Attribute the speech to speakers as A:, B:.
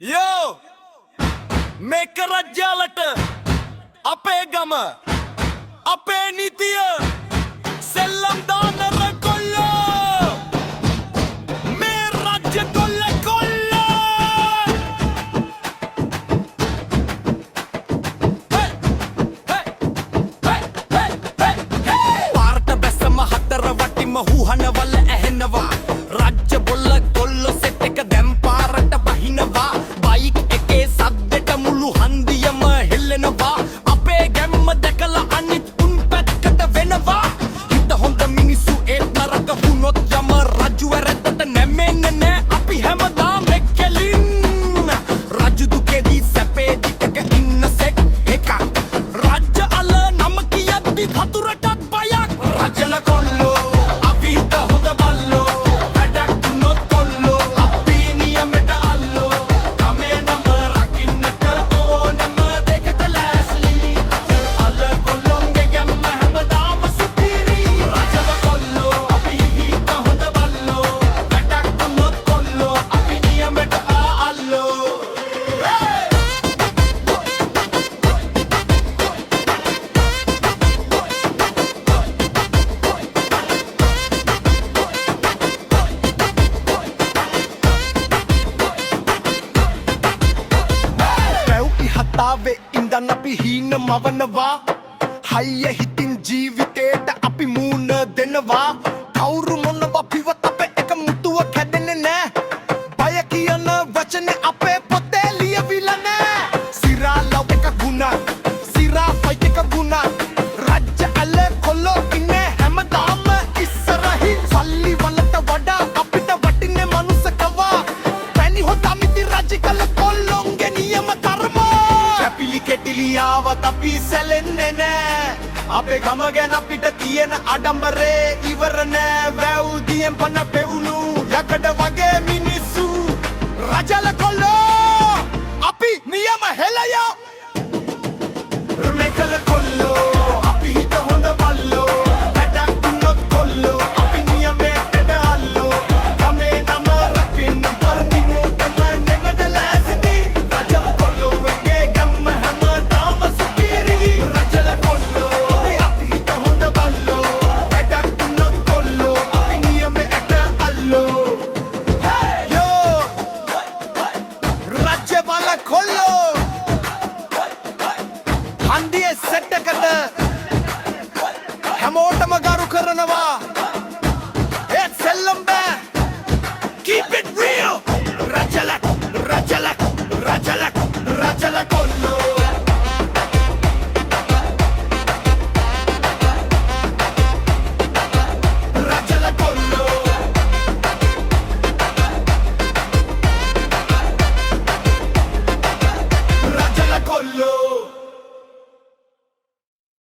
A: Yo! Make a rajjalat Ape gama Ape nitiya Sellam danara kollo Me rajya kolla kollo Hey! Hey! Hey! Hey! Hey! Hey! Parta besama hatara wattima huhana walla ahennawa Rajya bolla kollo set එක දැන් පාරට බහිනවා bike එකේ සද්දෙට මුළු හන්දියම හෙල්ලෙනවා අපේ ගැම්ම දැකලා අනිත් උන් පැත්තට වෙනවා හිත හොඳ මිනිස්සු ඒත් නරක වුණොත් යම රජු වැරද්දට නැමෙන්නේ නෑ අපි හැමදාම එක්කලින් රජු දුකේදී සැපේදී එක ඉන්න සෙක් එකක් රජ්‍ය අල නම කියද්දි වතුරටත් බයක් රජල කොල්ලෝ අපි හිත හොඳ බල්ලෝ වැඩක් දුන්නොත් කොල්ලෝ අපි නියමෙට අල්ලෝ කමේ නම රකින්නට ඕනම දෙකට ලෑස්ලි අල කොල්ලොන්ගේ ගැම්ම හැමදාම සුපිරි රජල කොල්ලෝ අපි හිත හොඳ බල්ලෝ වැඩක් දුන්නොත් කොල්ලෝ අපි නියමෙට අල්ලෝ පැව්ටි හතාවේ ඉඳන් අපි හීන මවනවා හයිය හිතින් ජීවිතේට අපි මූණ දෙනවා කවුරු මොනවා පිවත් අපේ එක මුතුව කැඩෙන්නේ නෑ බය කියන වචනේ අපේ පොතේ ලියවිලා නෑ සිරා ලව් එක ගුණක් සිරා ෆයිට් එක ගුණක් රජ්‍ය අල කොල්ලෝ ඉන්නේ හැමදාම ඉස්සරහින් සල්ලි වලට වඩා අපිට වටින්නේ මනුස්සකවා පැණි හොතමිති රජිකල කොල්ලොන්ගේ නියම කර්ම කැපිලි කෙටිලි ආවත් අපි සැලෙන්නේ නෑ අපේ ගම ගැන අපිට තියෙන අඩම්බරේ ඉවර නෑ වැව්දියෙන් පන පෙවුණු යකඩ වගේ මිනිස්සු රජල කොල්ලෝ අපි නියම හෙළයෝ මෙකල කොල්ලෝ අපි හිත හොඳ බල්ලෝ වැඩක් දුන්නොත් කොල්ලෝ අපි නියමෙට අල්ලෝ ගමේ නම රකින්න පරදිනු තමයි නෙමෙට ලෑස්ති රජල කොල්ලෝ වගේ ගම්ම හැමදාම සුපිරි රජල කොල්ලෝ අපි හිත හොඳ බල්ලෝ වැඩක් දුන්නොත් කොල්ලෝ අපි නියමෙට අල්ලෝ යෝ රජ්‍ය බල කොල්ලෝ හන්දියේ සෙට් එකට